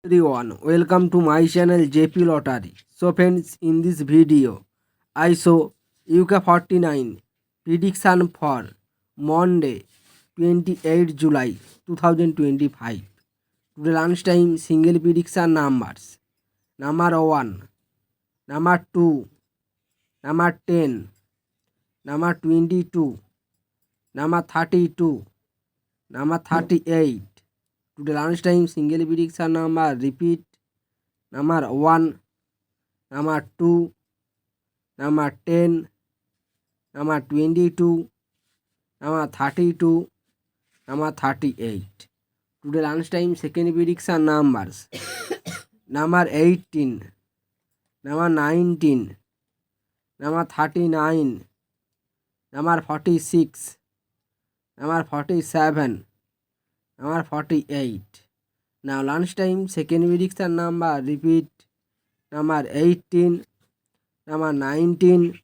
Everyone, welcome to my channel JP Lottery. So friends, in this video, I show UK 49 prediction for Monday 28 July 2025. Today lunchtime single prediction numbers. Number 1, number 2, number 10, number 22, number 32, number 38. Today lunchtime single prediction number repeat. Number 1, number 2, number 10, number 22, number 32, number 38. Today lunchtime second prediction numbers. Number 18, number 19, number 39, number 46, number 47, number 48. Now lunchtime second prediction number repeat. Number 18, number 19,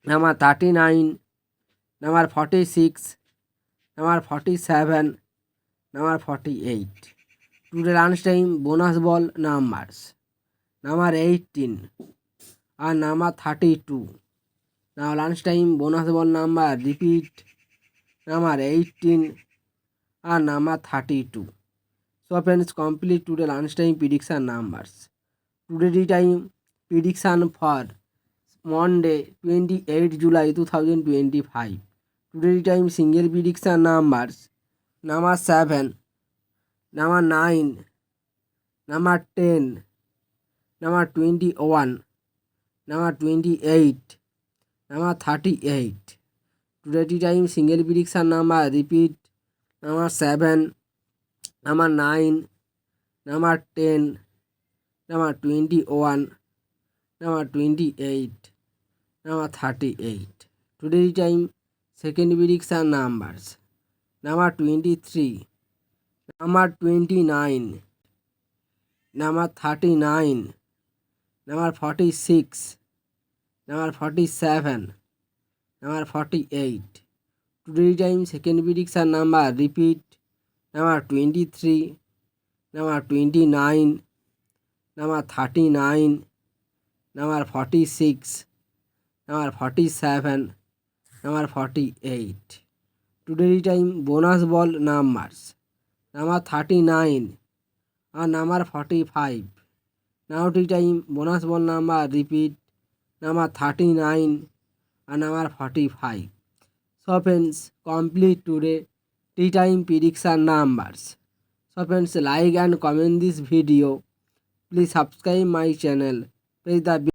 number 39, number 46, number 47, number 48. Today lunchtime bonus ball numbers. Number 18 and number 32. Now lunchtime bonus ball number repeat. Number 18 and number 32. So friends, complete today lunchtime prediction numbers. Today time prediction for Monday 28 July 2025. Today time single prediction numbers. Number 7, number 9, number 10, number 21, number 28, number 38. Today time single prediction number repeat. Number 7, number 9, number 10, number 21, number 28, number 38. Today time second prediction numbers. Number 23, number 29, number 39, number 46, number 47, number 48. Today time second prediction number repeat. Number 23, number 29, number 39, number 46, number 47, number 48. Today time bonus ball numbers. Number 39 and number 45. Now time bonus ball number repeat. Number 39 and number 45. So friends, complete today tea time prediction numbers. So friends, like and comment this video. Please subscribe my channel. Press the